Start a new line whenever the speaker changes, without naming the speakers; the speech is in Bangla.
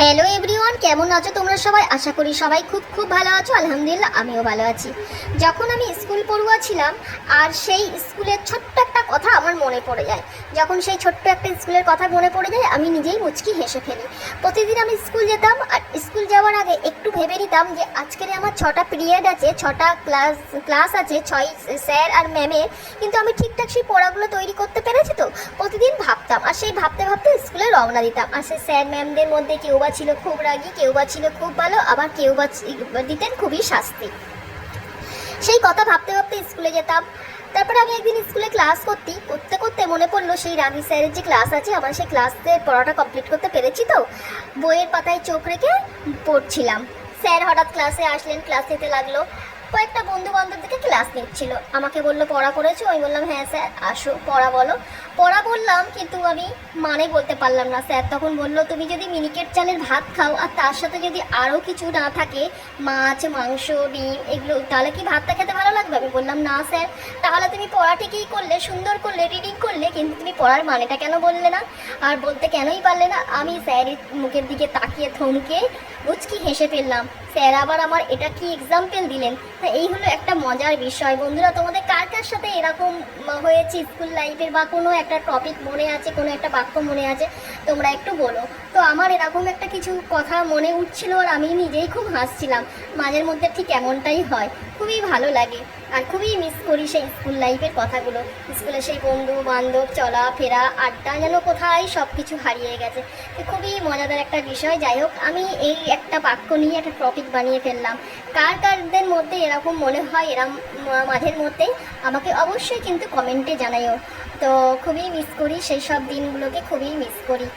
হ্যালো এভরিওয়ান, কেমন আছো তোমরা সবাই? আশা করি সবাই খুব খুব ভালো আছো। আলহামদুলিল্লাহ আমিও ভালো আছি। যখন আমি স্কুল পড়ুয়া ছিলাম আর সেই স্কুলের ছোট্ট একটা কথা আমার মনে পড়ে যায়, যখন সেই ছোট্ট একটা স্কুলের কথা মনে পড়ে যায় আমি নিজেই মুচকি হেসে ফেলি। প্রতিদিন আমি স্কুল যেতাম আর স্কুল যাওয়ার আগে একটু ভেবে নিতাম যে আজকের আমার 6টা পিরিয়ড আছে, 6টা ক্লাস আছে, 6 স্যার আর ম্যামের, কিন্তু আমি ঠিকঠাক সেই পড়াগুলো তৈরি করতে পেরেছি তো? প্রতিদিন ভাবতাম আর সেই ভাবতে ভাবতে স্কুলে রওনা দিতাম। আর সেই স্যার ম্যামদের মধ্যে কেউ বা ছিল খুব রাগী, কেউ বা ছিল খুব ভালো, আবার কেউ বা দিতেন খুবই শাস্তি। সেই কথা ভাবতে ভাবতে স্কুলে যেতাম। তারপরে আমি একদিন স্কুলে ক্লাস করতে করতে মনে পড়লো সেই রাগী স্যারের যে ক্লাস আছে, আমার সেই ক্লাসে পড়াটা কমপ্লিট করতে পেরেছি তো? বইয়ের পাতায় চোখ রেখে পড়ছিলাম। স্যার হঠাৎ ক্লাসে আসলেন, ক্লাস নিতে লাগলো। কয়েকটা বন্ধু বান্ধব থেকে ক্লাস নিচ্ছিল, আমাকে বললো পড়া করেছো? আমি বললাম হ্যাঁ স্যার, আসো পড়া বলো। পড়া বললাম, কিন্তু আমি মানে বলতে পারলাম না। স্যার তখন বললো তুমি যদি মিনিকেট চালের ভাত খাও আর তার সাথে যদি আরও কিছু না থাকে, মাছ মাংস ডিম এগুলো, তাহলে কি ভাতটা খেতে ভালো লাগবে? আমি বললাম না স্যার। তাহলে তুমি পড়া ঠিকই করলে, সুন্দর করলে, রিডিং করলে, কিন্তু তুমি পড়ার মানেটা কেন বললে না আর বলতে কেনই পারলে না? আমি স্যারের মুখের দিকে তাকিয়ে থমকে মুচকি হেসে ফেললাম। স্যার আবার আমার এটা কি এক্সাম্পল দিলেন। এই হলো একটা মজার বিষয়। বন্ধুরা, তোমাদের কার কার সাথে এরকম হয়েছে স্কুল লাইফের, বা কোনো একটা টপিক মনে আছে, কোনো একটা বাক্য মনে আছে, তোমরা একটু বলো তো। আমার এরকম একটা কিছু কথা মনে উঠছিল আর আমি নিজেই খুব হাসছিলাম। মাঝের মধ্যে ঠিক এমনটাই হয়, খুবই ভালো লাগে আর খুবই মিস করি সেই স্কুল লাইফের কথাগুলো। স্কুলে সেই বন্ধু বান্ধব, চলাফেরা, আড্ডা, যেন কোথায় সব কিছু হারিয়ে গেছে। খুবই মজাদার একটা বিষয়। যাই হোক, আমি এই একটা বাক্য নিয়ে একটা টপিক বানিয়ে ফেললাম। কার কারদের মধ্যে এরকম মনে হয়, এরম মাঝের মধ্যে আমাকে অবশ্যই কিন্তু কমেন্টে জানাইও। তো খুবই মিস করি সেই সব দিনগুলোকে, খুবই মিস করি।